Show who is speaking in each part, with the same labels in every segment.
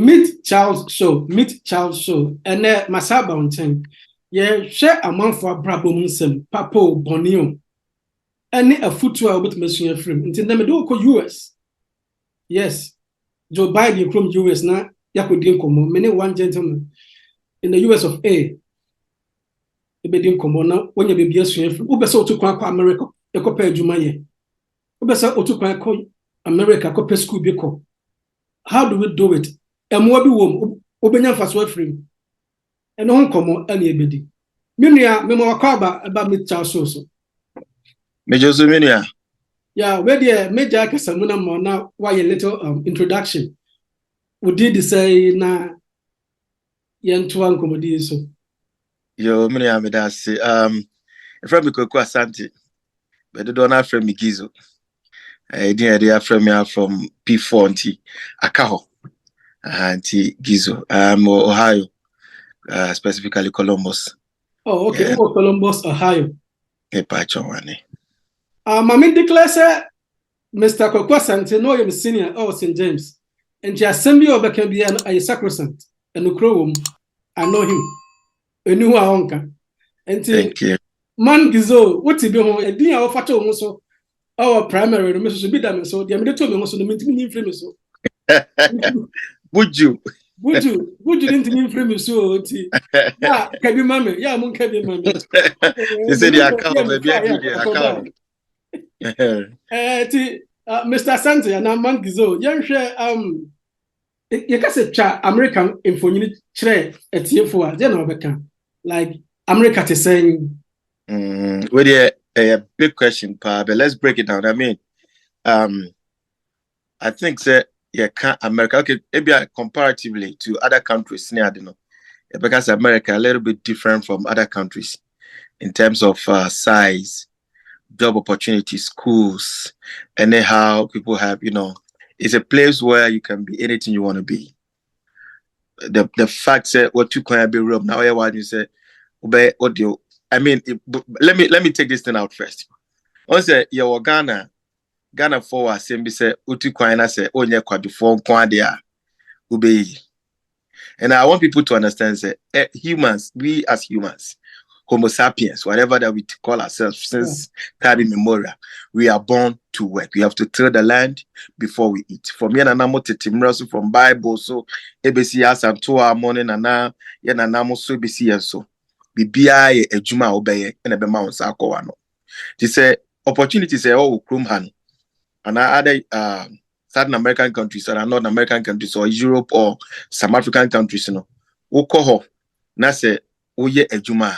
Speaker 1: Meet Charles Show, and Masaba on 10. Yeah, share a month for Brabo Munsem, Papo, Bonio. Any a footwear with Monsieur Frame. Until them do US. Yes, Joe Biden from US now. Yakudim Komo, many one gentleman in the US of A. Ebedim Komo now, when you be a swim from Ubeso to Quack America, a copper Jumaye. Ubesa Otukwa America, copper school beko. How do we do it? And what be wom, Obenya Faswa frame. And on Komo, any ebedi. Minia, Memo Kaba about me Charles Soso.
Speaker 2: Major Zuminia.
Speaker 1: Yeah, where the Major Casamuna Mona, why a little introduction. We did say na Yantuan Comedy so.
Speaker 2: Yo, Minia Medasi. From the Cocoa Santi, but the donor from Gizo. I didn't from me from P40, Akaho, Auntie Gizo, Ohio, specifically Columbus.
Speaker 1: Oh, okay, Columbus, Ohio.
Speaker 2: A patch on one.
Speaker 1: Mammy declares, Mr. Cocoa Santi, no, you're senior, St. James. And the assembly of the can be a sacrosanct and the crow. I know him. A new uncle. And
Speaker 2: thank you.
Speaker 1: Man Gizo, what's it be home? A dear of Fato also our primary Mrs. Bidam, so the American also the meeting frame so.
Speaker 2: Would you
Speaker 1: didn't mean frame so? Yeah, can be mammy. Yeah, Moon can be mammy.
Speaker 2: You said the account,
Speaker 1: maybe Mr. Santi and Man Gizo, young share you can say American info chere etiefo a je na obeka like America is saying
Speaker 2: with a big question but let's break it down. I mean I think say America okay maybe comparatively to other countries near you know because America a little bit different from other countries in terms of size, job opportunities, schools, and then how people have, you know, it's a place where you can be anything you want to be. The fact that what you can be room now, you say, what do you? I mean, let me take this thing out first. Once you Ghana for us, and say, utu kwa say, onye kwa before kwa ube. And I want people to understand that humans, we as humans, Homo sapiens, whatever that we call ourselves since time immemorial, we are born to work. We have to till the land before we eat. From here, Nanamo Timrasu from Bible, so ABC as and 2 hour morning and now, Yanamo so ABC and so. BBI a Juma obey and a Bemount Sakoano. They say opportunities are all Krumhan and other Southern American countries or North American countries or Europe or some African countries, you know. Okoho, Nase, Oye Ejuma.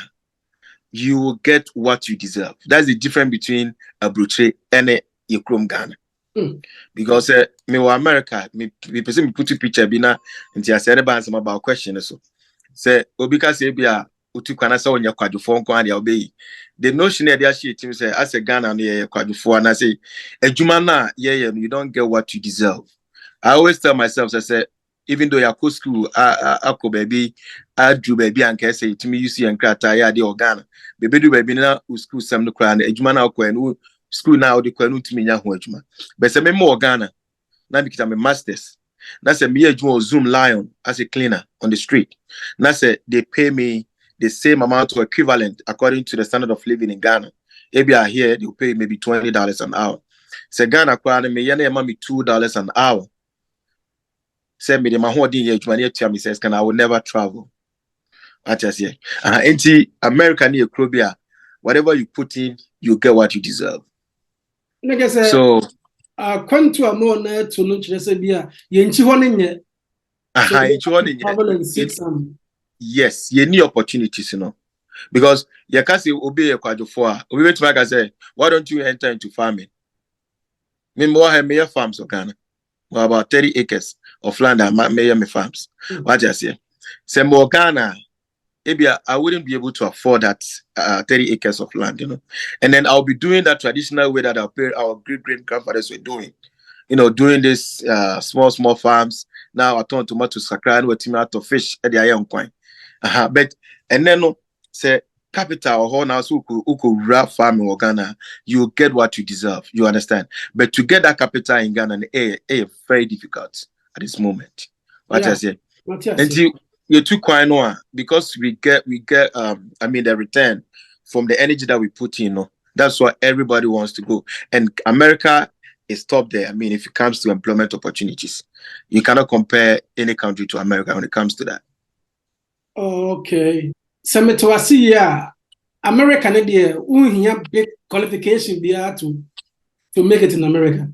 Speaker 2: You will get what you deserve. That's the difference between a brochure and a Yekrom Ghana. Because me America, me person me put a picture bina into a set about question so. Say Obika say bia utu kana sa onya kwadufo nko ade obey. The notion that they share team say as a Ghana no kwadufo and I say ejuma na you don't get what you deserve. I always tell myself I say even though you go school ako baby I do baby and can say to me you see and krata ya de Ghana baby do baby na school sam no kra na ejuma na ko en school na o de ko anu timi nya ho ejuma but say me more Ghana na because I'm a masters na say me ejuma Zoom Lion as a cleaner on the street na say they pay me the same amount or equivalent according to the standard of living in Ghana. Maybe I hear they'll pay maybe $20 an hour. Say Ghana kwa me yana me $2 an hour. Say me the mahodi ye jumani tia me says can I will never travel. I just say America near Krobia, whatever you put in, you get what you deserve. So
Speaker 1: to a more to no chesebia yenchi honinye.
Speaker 2: Yes, you need opportunities, you know. Because you can't say obey a quadrophore. We wait to say, why don't you enter into farming? Me more have mayor farms of Ghana. Well, about 30 acres of land and mayor me farms. What I say? Say more Ghana, maybe I wouldn't be able to afford that 30 acres of land, you know. And then I'll be doing that traditional way that our great-great-grandfathers were doing. You know, doing this small farms. Now I turn tomatoes, sakra, and tomato fish at the young coin. But and then say capital or now so could rap farming in Ghana, you get what you deserve. You understand? But to get that capital in Ghana, very difficult at this moment. What I say? And you too quite know because we get I mean the return from the energy that we put in, that's why everybody wants to go. And America is top there. I mean, if it comes to employment opportunities, you cannot compare any country to America when it comes to that.
Speaker 1: Okay. So me to see yeah, America ne there, we have big qualification there to make it in America.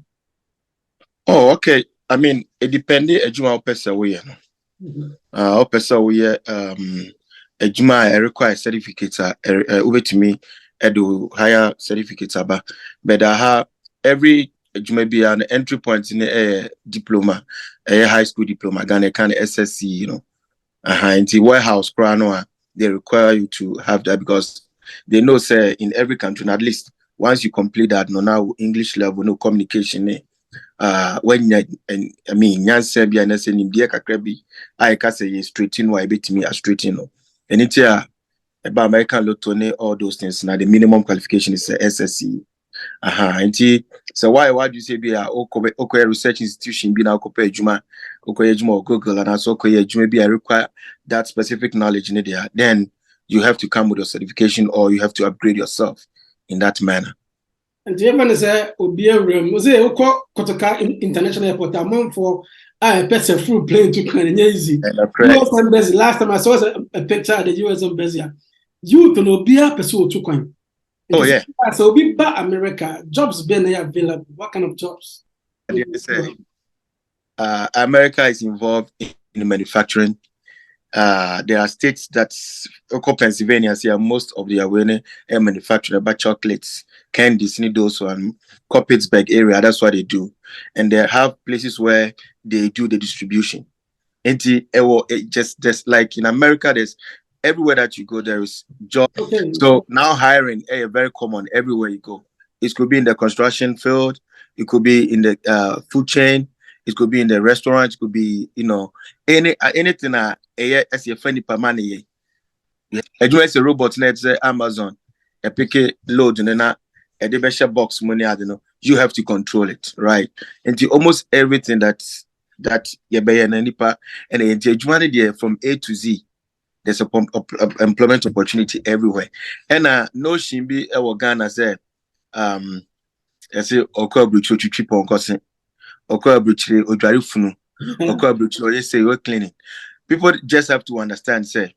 Speaker 2: Oh, okay. I mean, it depends on person we person we ejuma require certificates over to me do higher certificates aba, but every ejuma be an entry point in a diploma, a high school diploma, Ghana kind of SSC, in the warehouse crown, they require you to have that because they know say in every country at least once you complete that now English level, no communication when and I mean Nyanse bia na se nimdia kakra bi I ka say straight in why betimi a straight in no and it about American lotto all those things now the minimum qualification is SSC and so why do you say be a okay research institution be now compare juma okay juma Google and also okay juma be require that specific knowledge in there, then you have to come with a certification or you have to upgrade yourself in that manner.
Speaker 1: And the even say Obia Rem was a Kotoka International Airport among for a person full plane to Kenya easy. US Embassy, last time I saw a picture at the US Embassy. You can Obia pursue to coin.
Speaker 2: Oh yeah.
Speaker 1: So be back America. Jobs been available. What kind of jobs?
Speaker 2: America is involved in manufacturing. There are states that's Pennsylvania, most of the awareness and manufacturing about chocolates, candies, those one, Pittsburgh area, that's what they do. And they have places where they do the distribution. And just like in America, there's everywhere that you go, there is job. Okay. So now hiring very common everywhere you go. It could be in the construction field, it could be in the food chain, it could be in the restaurant, it could be, anything as your funny per money. I do as a robot net Amazon, a pick load and then a debesha box money, I don't know. You have to control it, right? And almost everything that you buy and there from A to Z. There's a employment opportunity everywhere. And no shimbi Ghana say I say okobrucho chipo onkosin. Okobruchi odwari funu. Okobruchi or say you're cleaning. People just have to understand, say,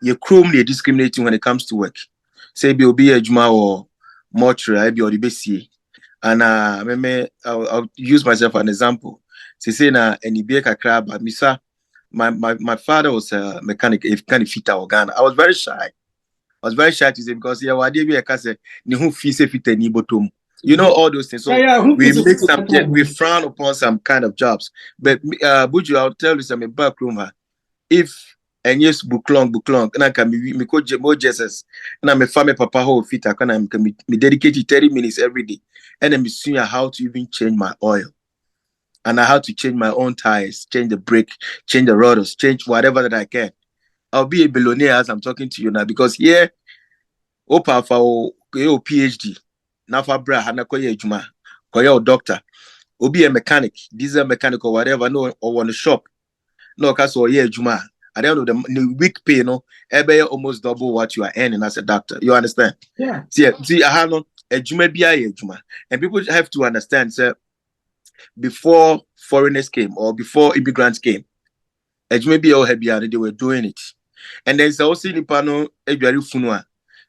Speaker 2: you chrome they discriminating when it comes to work. Say be a juma or mortuary, be or the basi. And I'll use myself as an example. Say na any beka crab, misa. My father was a mechanic, if kind of fit our Ghana. I was very shy. To say because all those things. So we frown upon some kind of jobs. But Buju, I'll tell you some back room. If and yes, book long, and I can be me coach more Jesus, and I'm a family papa who fit. I can me dedicate 30 minutes every day, and I'm seeing how to even change my oil. And I have to change my own tires, change the brake, change the rotors, change whatever that I can. I'll be a billionaire as I'm talking to you now because here, Opa for PhD, Nafa Bra, Hanakoye Juma, Koya doctor, will be a mechanic, diesel mechanic or whatever, no, or want to shop. No, because yeah, Juma. At the end of the week pay, every almost double what you are earning as a doctor. You understand?
Speaker 1: Yeah.
Speaker 2: See, I have a Juma Juma. And people have to understand, sir. Before foreigners came or before immigrants came, they were doing it. And there's also the panel Edwari Funua.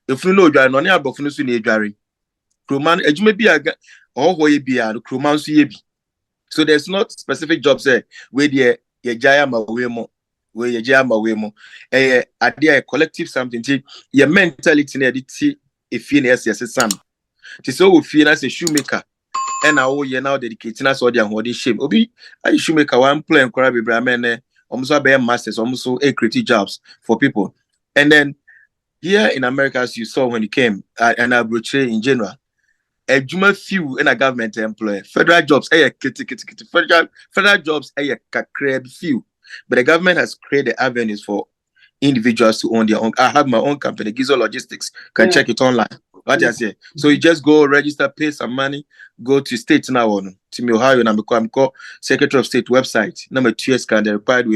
Speaker 2: If you know, no near Bofunu Edwari. Kruman, Ejumebia or Hoyebia, Kruman Suyebi. So there's not specific jobs there where the Yajayama Wemo, where Yajayama Wemo, a collective something. Your mentality near the if you as a son. So we feel as a shoemaker. And now now dedicating us all the holding shame. Obi, I should make a one plan, Korabi Brahman, almost bear masters, almost a creative jobs for people. And then here in America, as you saw when you came, and I brought in general, a juma few in a government employee, federal jobs, federal jobs, create few. But the government has created avenues for individuals to own their own. I have my own company, Gizo Logistics, can check it online. What I say? So you just go register, pay some money, go to state now on to me Ohio and I'm called Secretary of State website. Number 2 years can they required,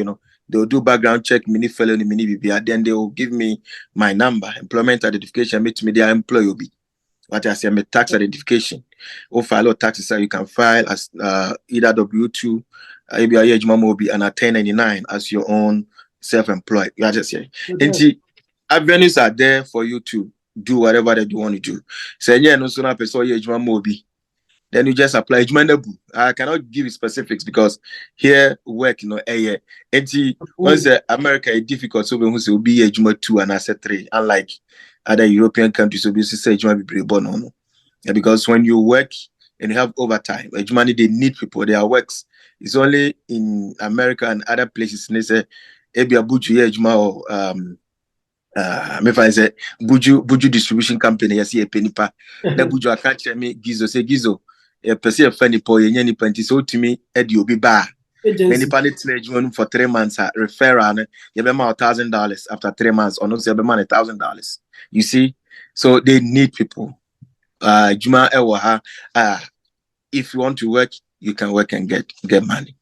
Speaker 2: they'll do background check, mini felony, mini BBR, then they will give me my number, employment identification, meet me their employee be. What I say, I'm a tax identification. Or file or taxes so you can file as either W2, ABI Mobi and a 1099 as your own self-employed. You are just saying. Okay. Avenues are there for you to do whatever that you want to do. Say, yeah, no sooner person Mobi. Then you just apply. I cannot give you specifics because here work, once America is difficult, so we will be a Juma 2 and I said 3, unlike other European countries, so we say Juma be born. Because when you work and you have overtime, money they need people, their works. It's only in America and other places, they say, Ebia Buju Juma or me find say Buju distribution company, yes, a penny pa. The Buju I catch me Gizo say Gizo. A person funny po yenye panty so to me edi obi ba many pallet for 3 months referral you be $1,000 after 3 months or no say be $1,000. You see, so they need people. Juma if you want to work, you can work and get money.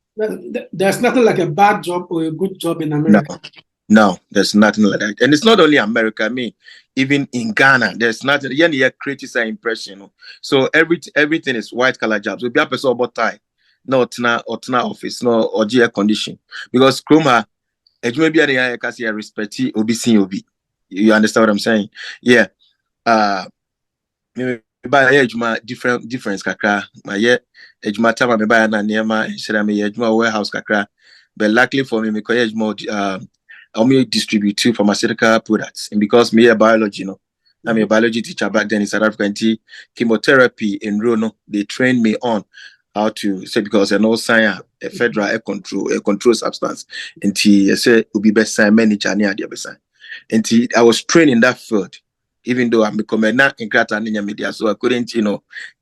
Speaker 1: There's nothing like a bad job or a good job in America.
Speaker 2: No, there's nothing like that. And it's not only America, I mean, even in Ghana, there's nothing. You creates an impression. So everything is white collar jobs. So be a person about tie, no office, no or air condition. Because Chroma, maybe I can respect obi. You understand what I'm saying? Yeah. Maybe difference kakra. My ejuma time me buy na niema shira me ejuma warehouse kakra. But luckily for me, because more I distribute pharmaceutical products, and because me a biology, I'm a biology teacher back then in South Africa. And chemotherapy in Rono, they trained me on how to say because I know science, a federal a control substance. And I say will be best science manager near the best. And I was trained in that field, even though I'm a commander in Ghanaian media, so I couldn't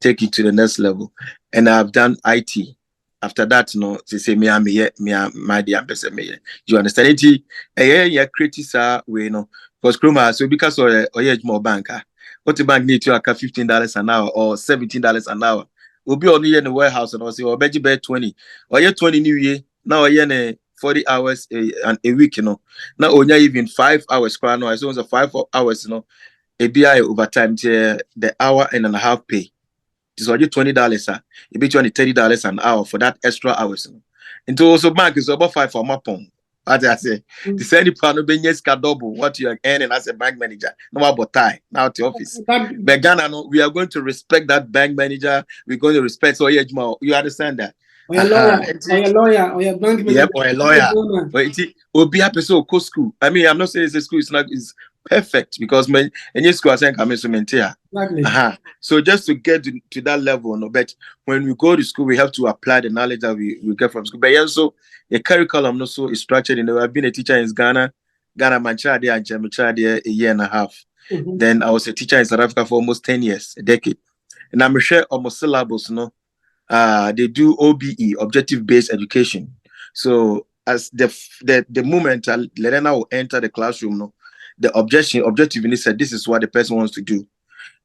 Speaker 2: take it to the next level. And I've done IT. After that, they say me my dear person me. You understand it? Yeah, criticize we because Chroma, so because or more banker. What the bank need to $15 an hour or $17 an hour. We'll be only in the warehouse and I'll say, or bet you bet 20 or you 20 new year. Now I 40 hours a week, Now only even 5 hours. No, as long as 5 hours, a BI overtime the hour and a half pay. This was $20, it be $30 an hour for that extra hours. And to also bank is about 5 for my pong. What I say, the same plan be double what you are earning as a bank manager. No about time now to office. But Ghana, we are going to respect that bank manager. We're going to respect so you understand that.
Speaker 1: Or a lawyer, or a bank manager.
Speaker 2: Yep, or a lawyer. But it will be a person who school. I mean, I'm not saying it's a school, it's perfect because any school I think I'm
Speaker 1: exactly.
Speaker 2: So just to get to that level, but when we go to school, we have to apply the knowledge that we get from school. But also the curriculum also is structured. I've been a teacher in Ghana, Manchester there, and Jamaica there a year and a half.
Speaker 1: Mm-hmm.
Speaker 2: Then I was a teacher in South Africa for almost 10 years, a decade. And I'm sure almost syllabus, they do OBE, objective-based education. So as the moment Lerena will enter the classroom, the objective in said this is what the person wants to do.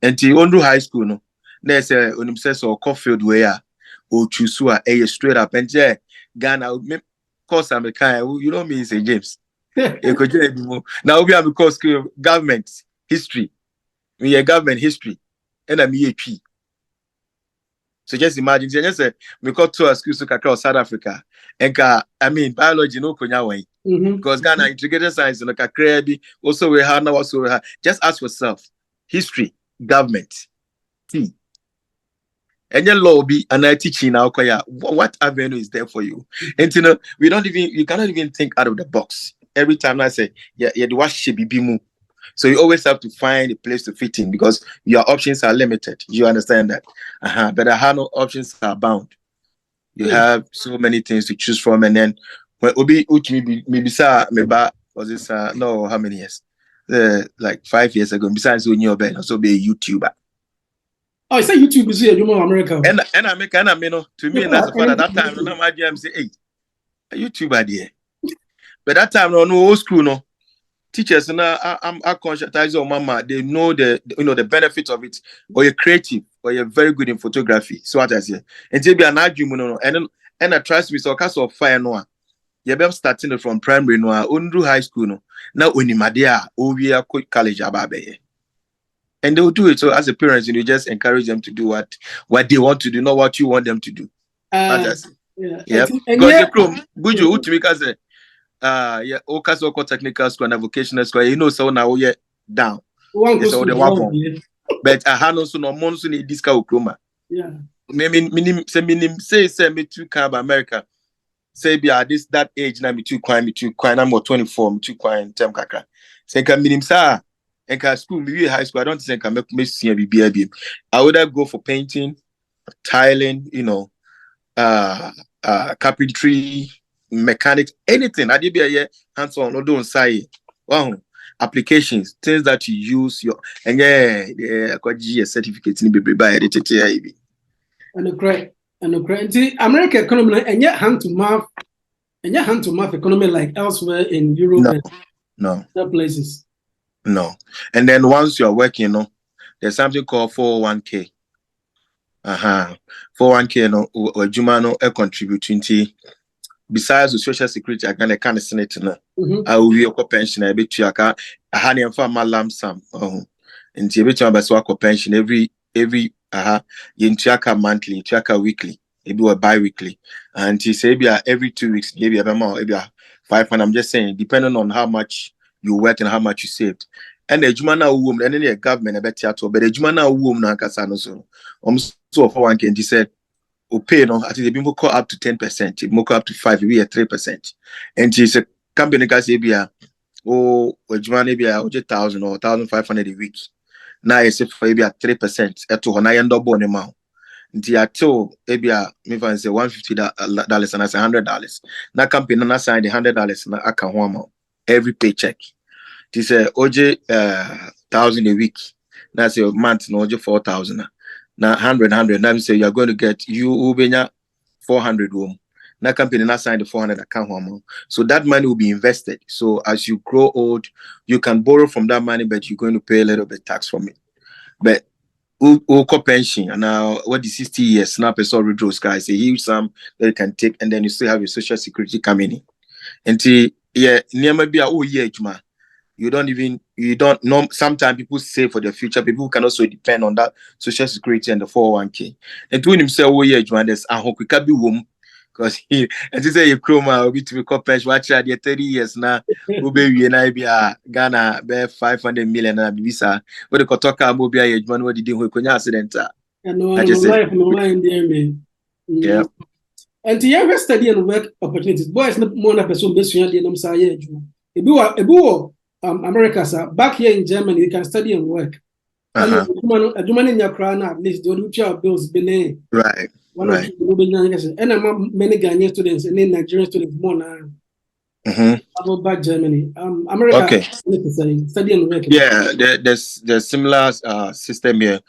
Speaker 2: And till on high school, there's a or Caulfield where or choose a straight up and Ghana course I'm a kind, you know me, St. James. Now we have a course government history. We are government history, and I'm EAP. So just imagine, we got to a school across South Africa, and biology no kunya way because Ghana integrated science no kakrebi. Also we have now also we have. Just ask yourself, history, government, and your law be and I teaching now. What avenue is there for you? And you cannot even think out of the box. Every time I say, the what should be bimu. So you always have to find a place to fit in because your options are limited. You understand that? But no options are bound. You have so many things to choose from, and then when Obi maybe was this no how many years? Like 5 years ago. Besides when you're also be a YouTuber.
Speaker 1: Oh, I say YouTube is here, you know America.
Speaker 2: And I make to me that's the fact at that time. No, my GM say, hey, a YouTuber there. But that time no old school teachers now are conscientize on mama. They know the benefits of it. Or you're creative, or you're very good in photography. So what I say, and be an argument, and I trust me. So cast of fire no. You better starting from primary no, undru high school no. Now unimadea, we are college ababe. And they will do it. So as a parent, you just encourage them to do what they want to do, not what you want them to do.
Speaker 1: Yeah.
Speaker 2: Yeah. Because the chrome, Buju, Utumika say, yeah, Okaso technical school and vocational school, you know, so now we down.
Speaker 1: Yes, so
Speaker 2: the weapon. But I had also no monsoon in this chroma.
Speaker 1: Yeah.
Speaker 2: Minim say me too cab America. Say be at that age now me too quine, I'm 24, me too quine, term kaka. Say can minim sa. And can school, maybe high school, I don't think I make me see a BBA. I would go for painting, tiling, carpentry, mechanics, anything. I did be a year hands on, no don't say. Wow, applications, things that you use your and yeah, GS certificates in be by the
Speaker 1: And the correct. American economy and yet hand to mouth economy like elsewhere in Europe
Speaker 2: and
Speaker 1: other places.
Speaker 2: No. And then once you're working, there's something called 401k. 401k, or Jumano, contribute 20. Besides the social security, I can kind of senate. I will be a pension. I bet you a honey and farm lump sum. And you bet you a pension every you monthly, weekly, maybe a bi-weekly. And you say every 2 weeks, maybe a more, maybe 500. I'm just saying, depending on how much you work and how much you saved. And the Jumana woman, and any government, I bet you, but the Jumana woman, so for one can said, pay no, I think the people call up to 10%, it more up to 5%, we are 3%. And she said, company can say, Jumana be 1,000 or 1,500 a week. Now it's for maybe 3% at to Hana and double amount. Until maybe maybe I say $150 and I say $100. Now company na sign the $100 na account one every paycheck. This OJ 1,000 a week. That's a month no OJ 4,000. Now 100. Now say you are going to get you ubenya 400 room. Now company na sign the 400 account one. So that money will be invested. So as you grow old, you can borrow from that money, but you're going to pay a little bit tax from it. But pension and now what the 60 years snap a sorry draws guys a huge sum that you can take, and then you still have your social security coming in. And near maybe you don't know. Sometimes people save for the future. People can also depend on that social security and the 401k. And to himself, there's a hope can be womb. Because he, and to say you chroma will be to be pension watch at 30 years now, will be and I be a Ghana bear 500 million and visa. But the Kotoka will be a man what did you accident.
Speaker 1: I just life no line there, man.
Speaker 2: Yeah.
Speaker 1: And the younger study and work opportunities, boys not more than person based on the Namsa. America, sir, back here in Germany, you can study and work. A woman in your crown, at least, they do job bills,
Speaker 2: right.
Speaker 1: One of the and many Ghanaian students and then Nigerian students more now. About back Germany. America,
Speaker 2: okay.
Speaker 1: Study and work.
Speaker 2: Yeah, there's similar system here.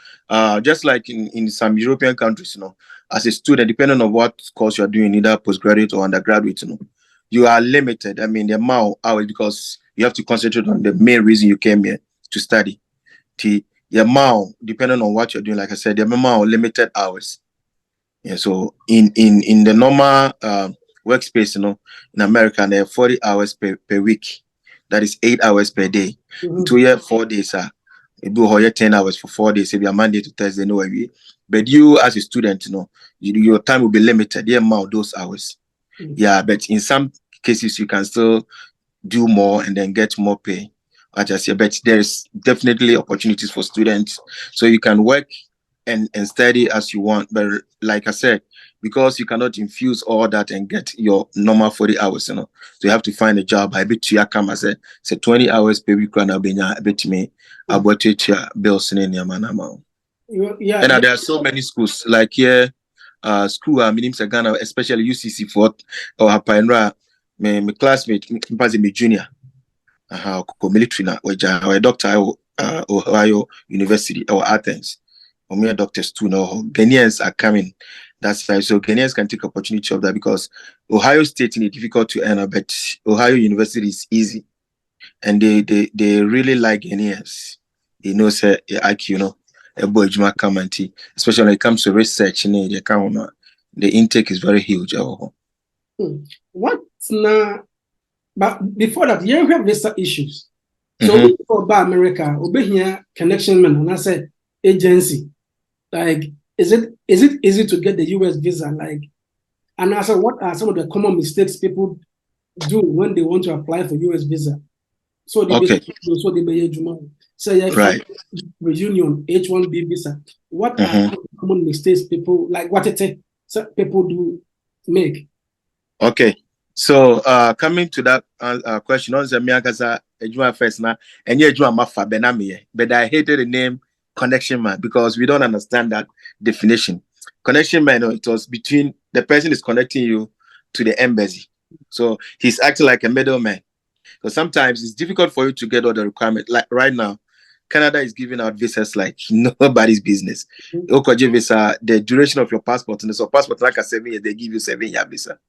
Speaker 2: Just like in some European countries, as a student, depending on what course you're doing, either postgraduate or undergraduate, you are limited. I mean, the amount hours, because you have to concentrate on the main reason you came here to study. The amount, depending on what you're doing, like I said, the amount limited hours. Yeah, so in the normal workspace, in America, there are 40 hours per week. That is 8 hours per day. 2 years, 4 days, you do 10 hours for 4 days, maybe a Monday to Thursday, no way. But you as a student, your time will be limited, the amount of those hours. Yeah, but in some cases you can still do more and then get more pay. I just say, but there's definitely opportunities for students, so you can work and study as you want. But like I said, because you cannot infuse all that and get your normal 40 hours, so you have to find a job. I bet you come as say 20 hours per week. I bet me about bills in your man. Yeah, and there are so many schools like here. School meaning Ghana, especially UCC for or Hapainra, my classmate, my junior, military now, or a doctor, Ohio University or Athens, or me doctors too. Now Ghanaians are coming. That's right. So Ghanaians can take opportunity of that, because Ohio State is difficult to enter, but Ohio University is easy. and they really like Ghanaians. They know say IQ, you know, a boy Juma Kamanti, especially when it comes to research, you know, the intake is very huge.
Speaker 1: What's now? But before that, you have visa issues. So
Speaker 2: Mm-hmm.
Speaker 1: we go back America, over here connection man, and I said agency. Like, is it easy to get the US visa? Like, and I said, what are some of the common mistakes people do when they want to apply for US visa? So they
Speaker 2: Okay.
Speaker 1: So yeah, for
Speaker 2: Right.
Speaker 1: reunion H1B visa. What are
Speaker 2: Mm-hmm.
Speaker 1: common mistakes people like? What people do make?
Speaker 2: Okay. So coming to that question, on the Ejuma first now, and Ejuma Mafa Benami, but I hated the name connection man because we don't understand that definition. Connection man, it was between the person is connecting you to the embassy. So he's acting like a middleman. Because sometimes it's difficult for you to get all the requirements. Like right now, Canada is giving out visas like nobody's business. Okoje visa, the duration of your passport, and so passport like a 7 years, they give you 7-year visa.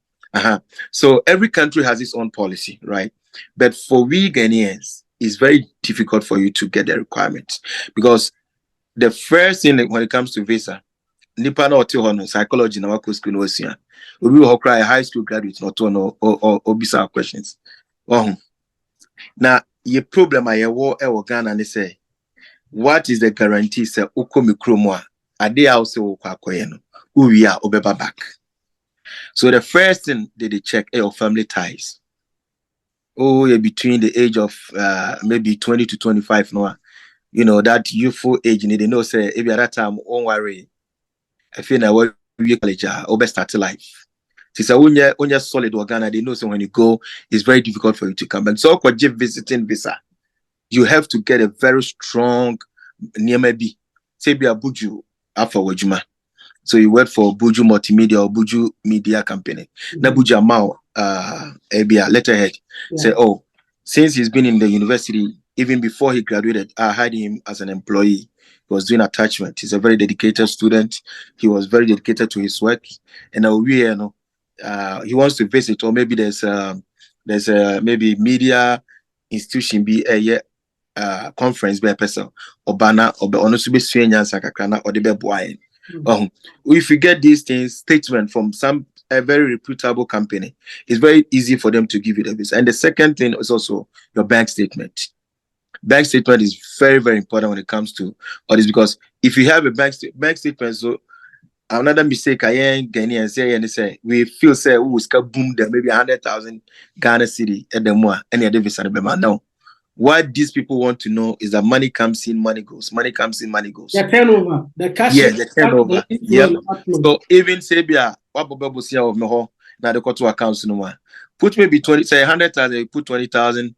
Speaker 2: So every country has its own policy, right? But for we Ghanaians, it's very difficult for you to get the requirements because the first thing when it comes to visa, nipa na ote hono psychology na wako school no osia. Obi wo cry high school graduate not to no or obisa questions. Now, your problem I ewo Ghana ni say, what is the guarantee say uko mikromo a ade a also ukwa akoye no uwi a obeba back. So the first thing they check your family ties. Oh, you're between the age of maybe 20 to 25 now. You know, that youthful age, they know say if at that time, don't worry. I feel now we college or start life. Since when you're solid Ghana, they know so when you go, it's very difficult for you to come back. So for visiting visa, you have to get a very strong maybe say be a buju after wajuma. So you work for Buju Multimedia or Buju Media Company. Na Buju Amao a letterhead. Say, oh, since he's been in the university, even before he graduated, I hired him as an employee. He was doing attachment. He's a very dedicated student. He was very dedicated to his work. And he wants to visit, or maybe there's maybe media institution be a conference be a person or banner or be honest be sakakana or the be if you get these things statement from a very reputable company, it's very easy for them to give you the visa. And the second thing is also your bank statement. Bank statement is very, very important when it comes to all this because if you have a bank statement, so another mistake I ain't Ghanaian say and say we feel say boom there maybe 100,000 Ghana city at the more any other visa no. What these people want to know is that money comes in, money goes. Money comes in, money goes.
Speaker 1: The turnover, the cash.
Speaker 2: Yeah, the turnover. Yep. So even say, what Bobo see of me now the go to accounts no more. Put maybe 20, say 100,000, you put 20,000.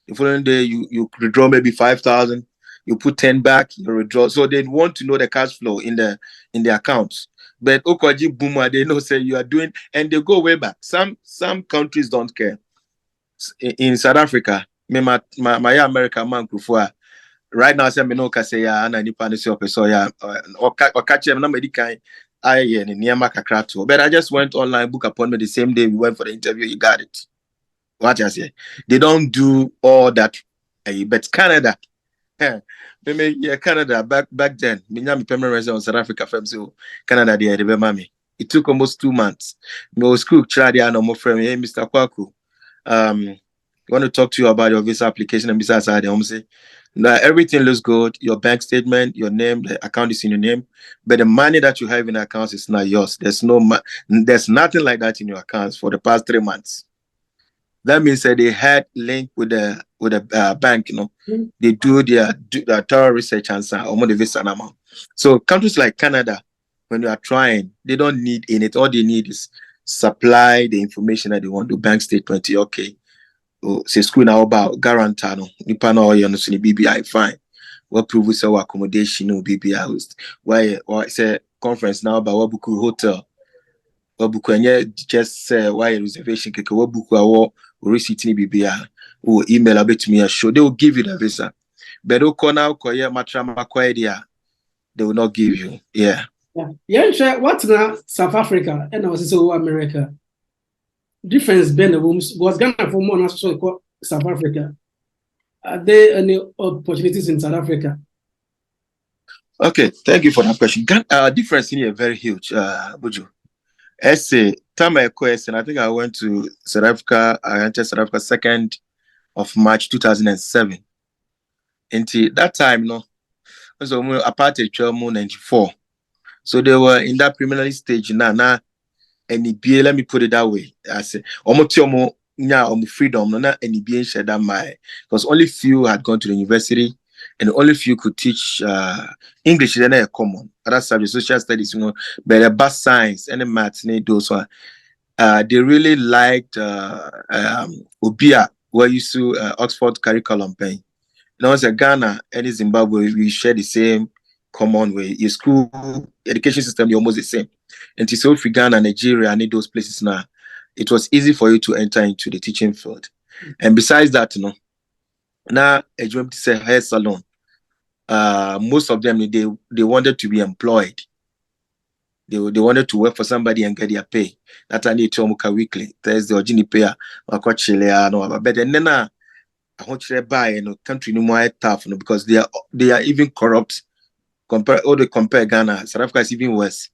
Speaker 2: The following day you withdraw maybe 5,000. You put 10 back, you withdraw. So they want to know the cash flow in the accounts. But Okoji Boomer, they know say you are doing, and they go way back. Some countries don't care. In South Africa, my America man before right now say me no ka say ya na nipa no say opeso ya or catch them na medical I ni niama kakra to. But I just went online, book appointment the same day we went for the interview. You got it. What I say? They don't do all that. But Canada, Canada back then. Me permanent resident South Africa from so Canada they mommy. It took almost 2 months. Me was school try there no more friend. Hey, Mr. Kwaku. I want to talk to you about your visa application and visa side. I'm say now everything looks good. Your bank statement, your name, the account is in your name, but the money that you have in the accounts is not yours. There's nothing like that in your accounts for the past 3 months. That means that they had link with the bank. They do their thorough research and so on the visa amount. So countries like Canada, when you are trying, they don't need in it. All they need is supply the information that they want. The bank statement, okay. Say school now about guarantor no nipa na oyo no so ni BBI fine what prove say accommodation no BBI host why or say conference now about what book hotel what book just say why reservation keke what book awo receipt ni BBI or email about me show they will give you the visa but o corner ko ye matrama kwa dia they will not give you yeah
Speaker 1: what's now South Africa and I was so America difference been the rooms was Ghana for more so South Africa. Are there any opportunities in South Africa?
Speaker 2: Okay, thank you for that question. Difference in here very huge, Buju. Essay, time I question, I think I went to South Africa, I entered South Africa 2nd of March 2007. Until that time, no, so apartheid 94. So they were in that preliminary stage now, NBA, let me put it that way. I say, almost freedom, no, not NBA shed that my, because only few had gone to the university and only few could teach English, then a common. Other subjects, social studies, but about science and the maths, those one. They really liked Obia, where you to Oxford curriculum paying. Now, as a Ghana and Zimbabwe, we share the same common way. Your school education system is almost the same. And so if Ghana, Nigeria, and those places now, it was easy for you to enter into the teaching field. And besides that, now a job to say hair salon. Most of them they wanted to be employed. They wanted to work for somebody and get their pay. That I need to weekly. Thursday or Gini pay or no, but then I want to buy country no more tough because they are even corrupt. Compare Ghana, South Africa is even worse.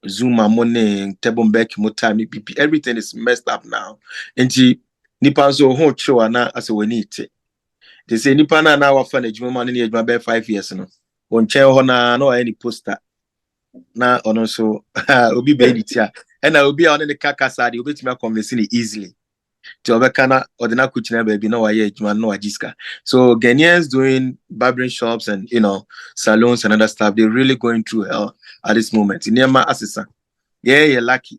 Speaker 2: Zuma money, Tebombeck, Motami, PP, everything is messed up now. And Nipan so home show na as we need it. They say Nipan now often a Juma money about 5 years no. On chair hona no any poster. Na on so obi be it ya. And I will be on the kakasa, you'll be to me convincing easily. To Obekana or the Nakuchina baby, no, ajiska. So Ghanaians doing barbering shops and salons and other stuff, they're really going through hell at this moment. In Yama assistant. Yeah, you're lucky.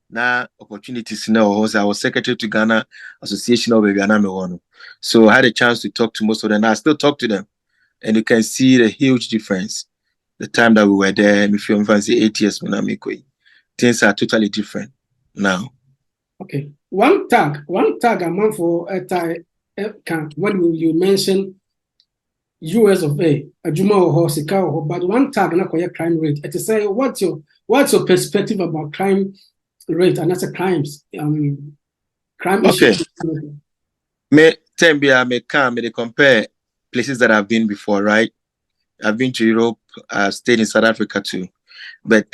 Speaker 2: Now opportunities now. I was secretary to Ghana Association of Ghana. So I had a chance to talk to most of them. I still talk to them. And you can see the huge difference. The time that we were there, if you fancy 8 years, things are totally different now.
Speaker 1: Okay. One tag a month for a tag when you mention US of A Juma or Sika, but one tag not your crime rate. It is say what's your perspective about crime rate and that's a crimes crime
Speaker 2: okay.
Speaker 1: issue.
Speaker 2: Me compare places that I've been before, right? I've been to Europe, I've stayed in South Africa too. But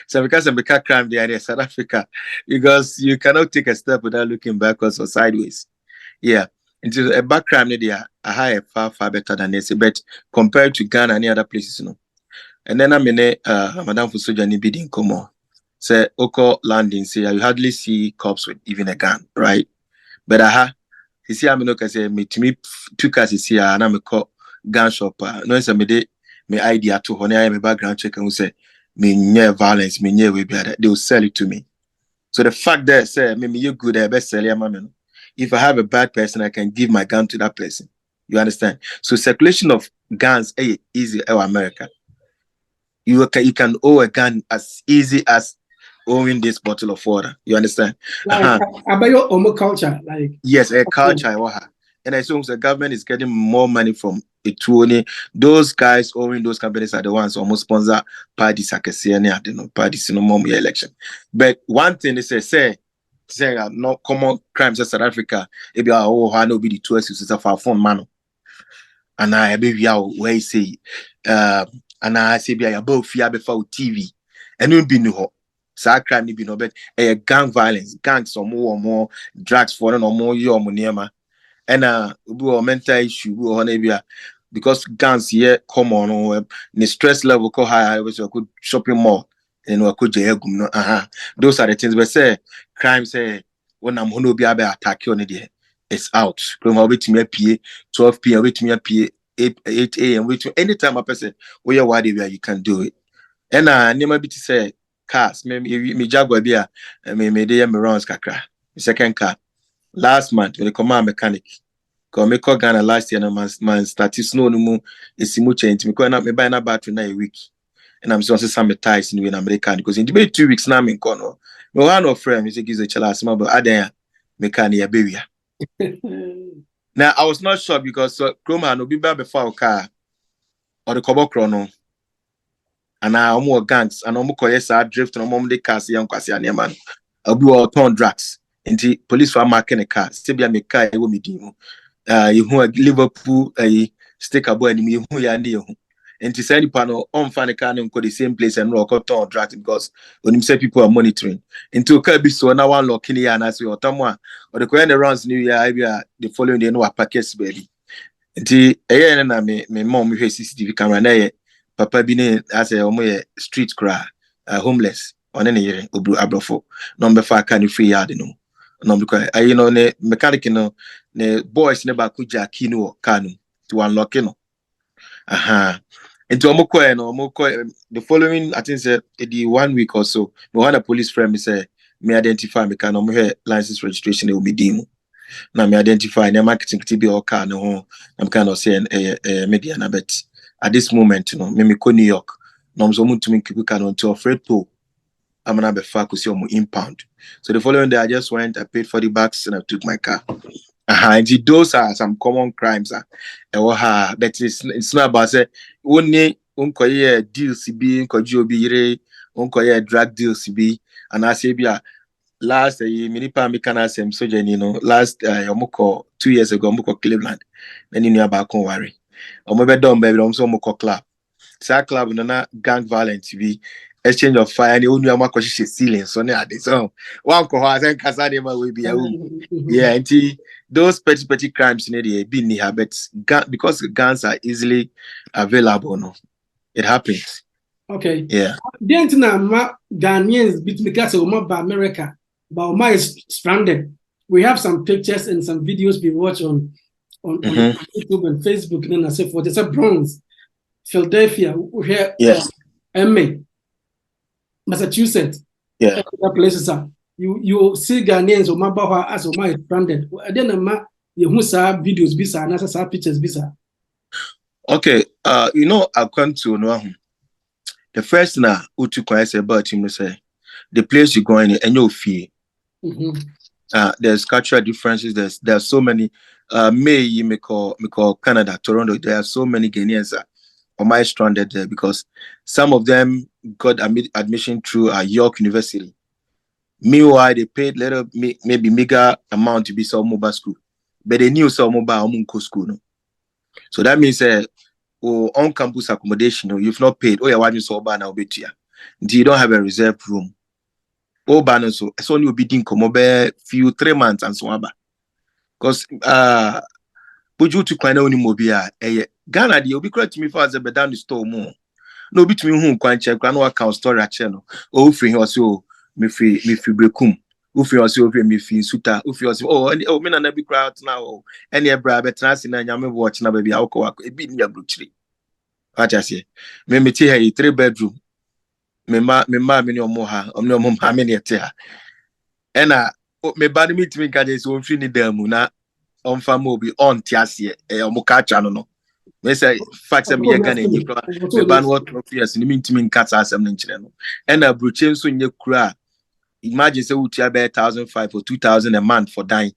Speaker 2: so because I'm a crime there in South Africa, because you cannot take a step without looking backwards or sideways. Yeah. Into a back crime there, I have far better than this. But compared to Ghana and any other places, And then I'm in Madame Fusojani bidding come on. Say Oko landing, say you hardly see cops with even a gun, right? But you see, I'm not say me to me 2 cars is here and I'm a call gun shop. No, it's a me idea to honor my background check and we say me near violence, me near we be they will sell it to me. So the fact that say me you good I best sell your man. If I have a bad person, I can give my gun to that person. You understand? So circulation of guns easy in America. You can own a gun as easy as owning this bottle of water. You understand?
Speaker 1: Like about your own culture, like
Speaker 2: yes, a culture. And I assume the government is getting more money from it. Those guys owning those companies are the ones almost sponsor parties. I can see any parties in more election. But one thing they say no common crimes in South Africa. If you are I know be the 2 is a phone man. And I baby where you say and I say be above fear before TV. And you be no so crime be no but gang violence, gangs or more drugs for no more your money. And we mental issue we because guns here come on the stress level go high was a good shopping mall and we could those are the things we say crime say when I'm gonna be able to attack you on it it's out. Come over to me PA 12 p.m. wait to me PA 8 a.m. wait to anytime a person where you can do it. And never be to say cars me Jaguar be me they me runs kakra second car last month when they come out mechanic. Because me call Ghana last year, man started snow no more. It's mu change. Me call me buy na battery na a week, and I'm supposed to some ties in American because in the 2 weeks now me kono. Me one of friend me say gives a challenge but aden me can ya baby. Now I was not sure because Chroma no be before car or the Kobo chrono. And now more gangs and more call yes drift and more the cars young kwasi ane man. I'll be all torn drugs. And the police were marking a car. Still be a car will be demo. you who Liverpool sticker boy and you who ya and to say panel on fan can go the same place and rock or draft because when you say people are monitoring into Kirby so now one lock in the and as we or Tamwa or the Korean rounds New Year the following day no packets baby. Nti na me mom hwe CCTV camera na ye papa bi ne as omo ye street cry homeless one ne yere obru abrofo no be fa kan free yard no no because you know ne mechanic no ne boys ne ba ku jackie no kanu to unlock no aha into omo ko the following I think say the 1 week or so me one police friend me say me identify me kan omo hwe license registration e o me dim na me identify na marketing to be all car no I'm kind of saying media na bet at this moment me ko New York no so to me keep can until afraid to I'm gonna be far cuz you impound so the following day I just went, I paid $40 and I took my car. And those are some common crimes but it's not about say only unko deals be unko jobi yire unko drug deals be and I say be last minipa American same soja last 2 years ago omoko Cleveland then you about kon worry omobe don baby omso omoko club sa club na gang violence be exchange of fire and onu amako she ceiling so na ade so one ko ha sen kasa de ma we be yeah and those petty crimes in the be ni habits because guns are easily available no it happens.
Speaker 1: Okay.
Speaker 2: Yeah.
Speaker 1: Then ma Ghanaians bit because of America. But Oma is stranded. We have some pictures and some videos we watch on YouTube and Facebook and then I say for there's a Bronx, Philadelphia, here,
Speaker 2: yes,
Speaker 1: MA, Massachusetts,
Speaker 2: yeah,
Speaker 1: other places are. You see Ghanaians Oma Baha as Oma is stranded. Then you saw videos bisa and saw pictures bisa.
Speaker 2: Okay, I come to know the first na utu kwa say about him say the place you going and you feel. There's cultural differences. There's so many. Me call Canada, Toronto. There are so many Ghanaians on my stranded there because some of them got admission through York University. Meanwhile, they paid little maybe mega amount to be some mobile school, but they knew some mobile school. No? So that means on campus accommodation, you've not paid. Oh, yeah, why you so bad now? You don't have a reserved room. Oh, banner so you be doing come over few 3 months and so on. Because put you to kind of mobile Ghana the be correct to me for as a down the store more. No between whom can check no account store channel. Oh free also me free brekum. Ufi also me free suta. Ufi also oh me na be crowd now. Any bra betrans na nyame watch na baby alcohol e bi nya bruchiri. What I say? Me tie here 3 bedroom. Me ma me no mo ha omno mo ma me ne te ha ena me ba ni mitimi ka je so mfiri ni damu na omfa mo bi on ti ase omo ka cha no me say fact say me ye Ghana ni kura me ba no what years ni mitimi nkata asem ni nkire no ena broche nso nye kura imagine say utia be 1,500 or 2,000 a month for dying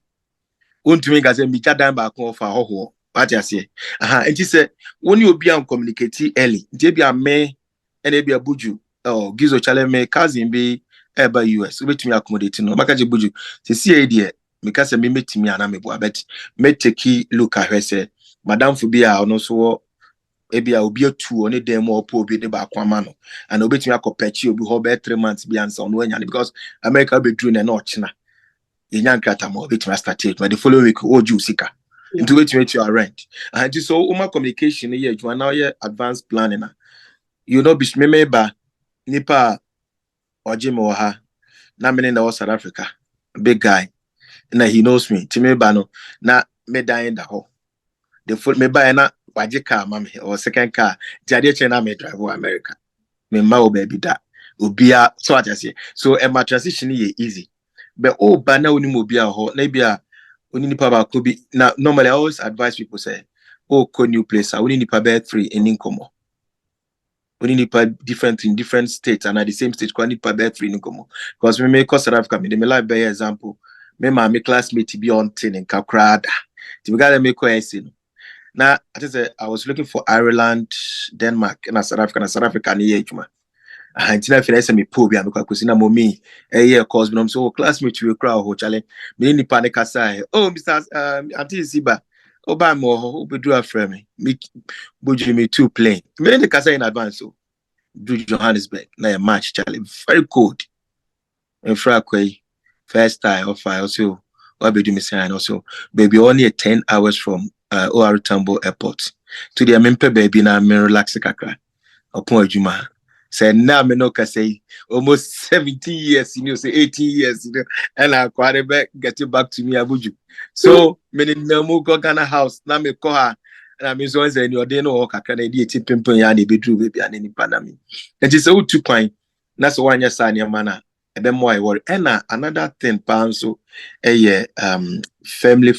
Speaker 2: untumi ga say mi cha dan ba ko fa hoho what I say enti say woni obi an communicate early enti bia me ena bia buju gizo chale me cousin be eba US ubetumi accommodate no makaje buju se see idea me ka se me metimi ana me bo bet me take look at her say madam fu bia ono so ebia obi atu oni dem opo obi de ba kwama no and obetumi akopechi obi ho be 3 months bi ansa ono anya because America be drew na no china yenyan krata mo obetumi start it but the following week oju sika into wait your rent and so uma communication here you now here advanced planning you know be member nipa ojimo ha na mene na South Africa big guy na he knows me timi ba no na me dan da ho the full me ba na waje car ma me or second car jade che na me drive America me ma o baby da obia so what I say so my transition is easy but ba na oni mo bia ho na bia oni nipa ba ko bi na normally I always advise people say ko new place oni nipa be 3 in income we need different in different states and at the same state we need per 3 income because we make South Africa me me like by example me my classmate be on tin in Kakrada we got to make question now I was looking for Ireland, Denmark and South Africa near juma until I finish me poor be because kusina momi year course me so classmate we crowd ho challenge me ni panic aside oh Mr. Auntie Siba Oba mo ho be do afre me budget me 2 plane. Me the kasa in advance so do Johannesburg na a match Charlie very cold. And fra kwai first time of I also what be do me say also baby only 10 hours from OR Tambo Airport to the Amempe baby na me relax kakra upon adwuma. Say now me no can say almost 17 years, say 18 years, and I quite back get it back to me Abuju. So me no go Ghana house na me call her and I mean so say you dey no work akra dey ti pimpin ya na be true baby and any panami. And it's so two kwan that's one ya sa ne mana e be more I worry. And another thing pa so family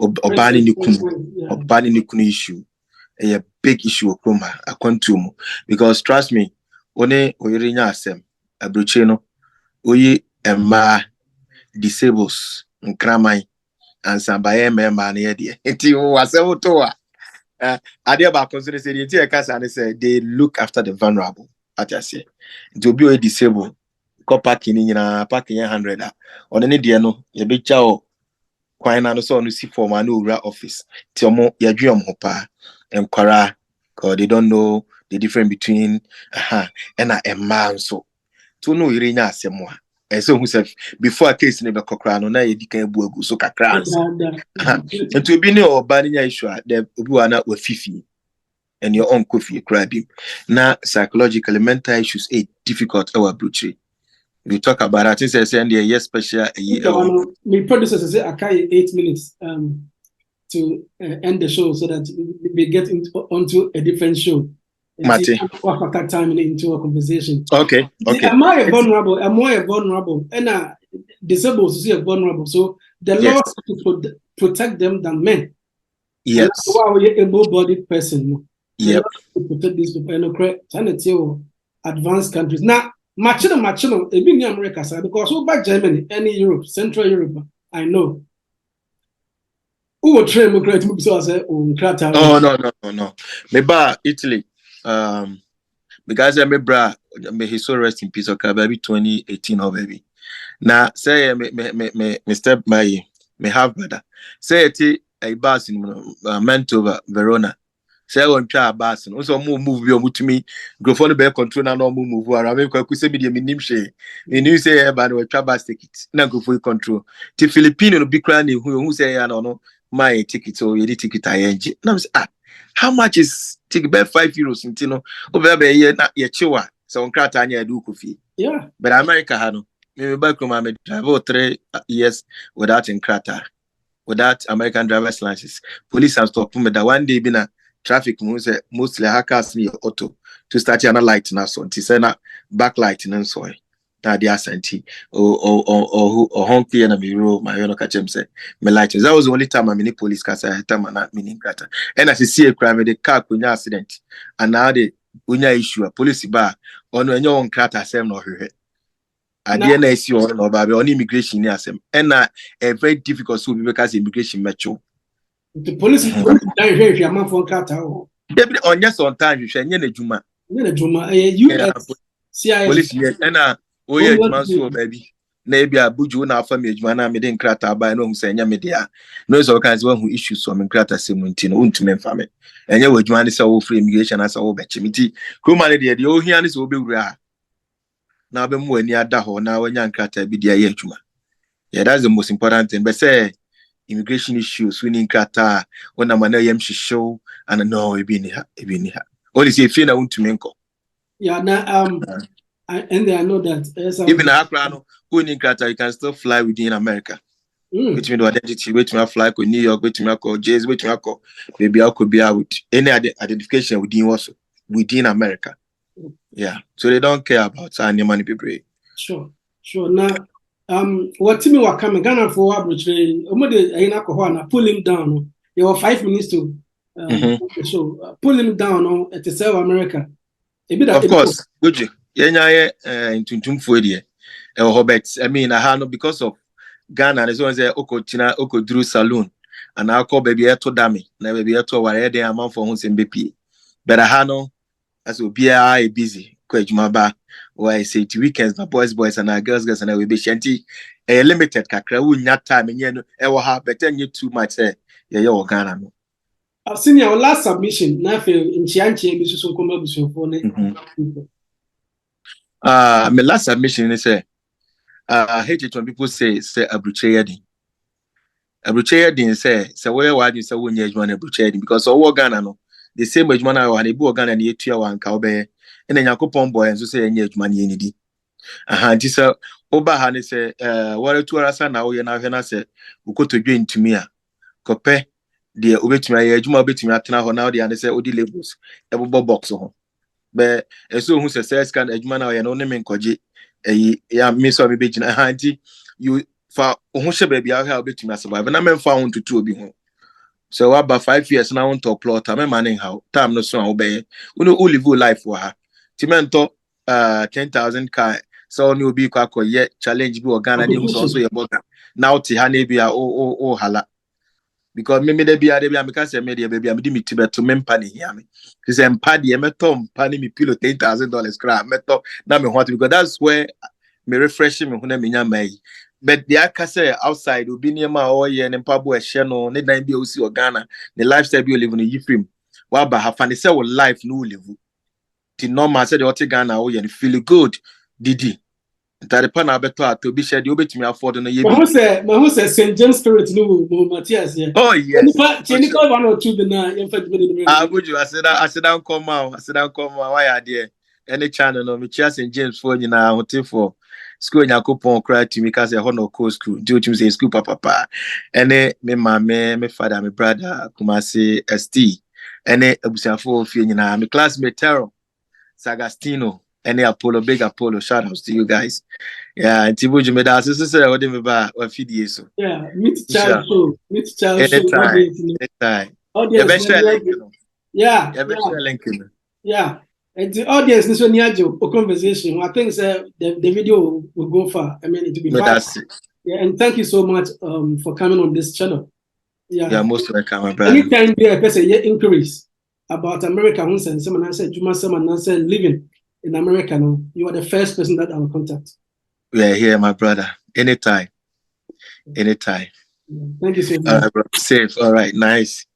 Speaker 2: obani ni kunu issue. A big issue of Kroma, a quantum, because trust me, one oyirinya asem, a brucheno, oyi emma disables, nkramai, and sambaye member near the enti was able to adia ba consider say the entire casa and say they look after the vulnerable. At I say, to be a disabled, co parking in a parking 100 on any dear no, a big chow. Quina no so no see for my new office. Tiomo yadrium hopa and quara, because they don't know the difference between and a man so. To know Irina Semwa. And so who said before a case never cockrano, na ye can bugu so cacras. And to be no banning issue, the Ubuana were fifi and your own coffee crabbing. Now psychological mental issues a difficult our butchery. We talk about it. I think say yes special.
Speaker 1: My producers say I carry 8 minutes to end the show so that we get onto a different show.
Speaker 2: Mate.
Speaker 1: Time into a conversation.
Speaker 2: Okay.
Speaker 1: Am I vulnerable? Am I vulnerable? And disabled to see a vulnerable. So the law is to protect them than men.
Speaker 2: Yes.
Speaker 1: Why are able-bodied person?
Speaker 2: Yep.
Speaker 1: To protect these people and correct advanced countries now. Machino, a big America, because over Germany, any Europe, Central Europe, I know. Who will train great so I say,
Speaker 2: no. Maybe Italy. Because I'm a bra, may he so rest in peace. Okay, baby, 2018 or baby. Now, say me step my half brother. Say it a bus in Mantua, Verona. Say I want try a bus and also move your to me. Go for the bear control and no move. I mean, could say me name share. You say about a travel ticket. Now go for control. The Filipino will be crying who say I don't know my ticket or your ticket. I enjoy. Now how much is ticket? About €5 in Tino over there. You're not yet sure. So on Kratania do coffee.
Speaker 1: Yeah,
Speaker 2: but America had no. Maybe back from I drive 3 years without in Krata, without American driver's license. Police have stopped me that one day been a traffic mostly hackers near auto to start your light now so to send a backlight and so now they are sent or honky and a mirror my own catch him say my light. That was the only time I'm in the police cars I had time and not meaning Krata. And as you see a crime with the car with accident and now the unya issue a police bar on when you're on Krata same no her. At the NSC or no baby on immigration near them. And a very difficult so because immigration metro.
Speaker 1: The police don't hear your man from Qatar.
Speaker 2: Definitely on yes on time you share any Juma.
Speaker 1: US CIA.
Speaker 2: Police yes and oh yeah Juma so baby. Maybe a buju na family Juma na me den krata by no say nya media. No so kinds one who issues some krata semuntino untumen family. And you would Juma say free immigration as all betchimiti. Kuma de the oh here is will be rare. Now be more near daho now when young krata be dear Juma. Yeah, that's the most important thing. But say immigration issues winning Qatar when a man yam show and no ebini. All is a fee na to menko.
Speaker 1: Yeah, now and I know that
Speaker 2: even Accra when in Qatar you can still fly within America. Which means identity, which means fly to New York, which means call Jays, which means call maybe I could be out with any identification within America. Yeah. So they don't care about any money people.
Speaker 1: Sure. Now what Timmy was coming Ghana for arbitrary pull him down. You were 5 minutes to so pull him down at the South America.
Speaker 2: Of course, good you. Yeah, into Tumfudia. Hobbits. I mean, I had no because of Ghana, there's always a Oko Drew Saloon, and I'll call baby to Dami, never be to where they amount for who's in BP. But I had no as will be a busy. Kwejumaba, where I say to weekends, my boys, and our girls, and I will be shanty a limited kakra, not time, and you ever have better you too much. yeah, Ghana.
Speaker 1: I've seen your last submission. Now, in Chianchi, this is
Speaker 2: my last submission is I hate it when people say abruche din say where why you say when you want abruche because all Ghana no the same way man I be Ghana na etua wan ka obe and Yakopon boy and so say enye adwuma ne ni di aha nti say oba ha ne say ware tuarasa na wo ye na hwe na say ukotodwe ntumi a kope de obetumi aye adwuma obetumi atena ho na wo de say odi labels ebobo box ho be eso hu say scan adwuma na wo ye no ne menkoje ya me so me begina ha nti you fa ho hye ba bia ha obetumi asaba na memfa ho ntutu obi ho so about 5 years now on top plot am manning how time no so obey we no live life for her ti mento 10,000 car so no be kwa ye challenge bi Ghana dey so your boga now ti ha na bia o hala because me dey bia me ka say me dey bia me di me tibeto me mpa ne hia me ti say mpa dey me to mpa ne me pillow $10,000 cra me to na me want because that's where me refreshing me huna me nya mai. But the akase outside obi niema o ye ne mpabo ehye no ne dan bi osi Ghana the lifestyle bi o live no yifrim wa ba ha fa ne say wo life no live ti normal say the ot Ghana o ye ne feel good didi ntare pa na beto ato bi share the obetimi afford no ye bi
Speaker 1: who say St. James Spirit no Matthias here.
Speaker 2: Oh yes
Speaker 1: Chenika 1 or 2 na ye fa gbede
Speaker 2: ah buju I said come out why are there any channel no me chia St. James for nyina hote for school Yakopon cry to me cause no co school do you say school papa ene me mama me father me brother Kumasi ST ene abusiafo fie nyina me classmate Terror Sagastino ene Apollo big Apollo shout outs to you guys yeah Tibuju me da so say what me ba wa fidie so
Speaker 1: yeah meet child show
Speaker 2: anytime
Speaker 1: audience yeah yeah and the audience this one a conversation I think the video will go far I mean it will be fast. Yeah, and thank you so much for coming on this channel.
Speaker 2: Yeah, most welcome, my brother.
Speaker 1: Anytime there person inquiries about America, who said someone said someone said living in America, no, you are the first person that I will contact.
Speaker 2: We are here, my brother. Anytime.
Speaker 1: Yeah. Thank you so much.
Speaker 2: Safe. All right, nice.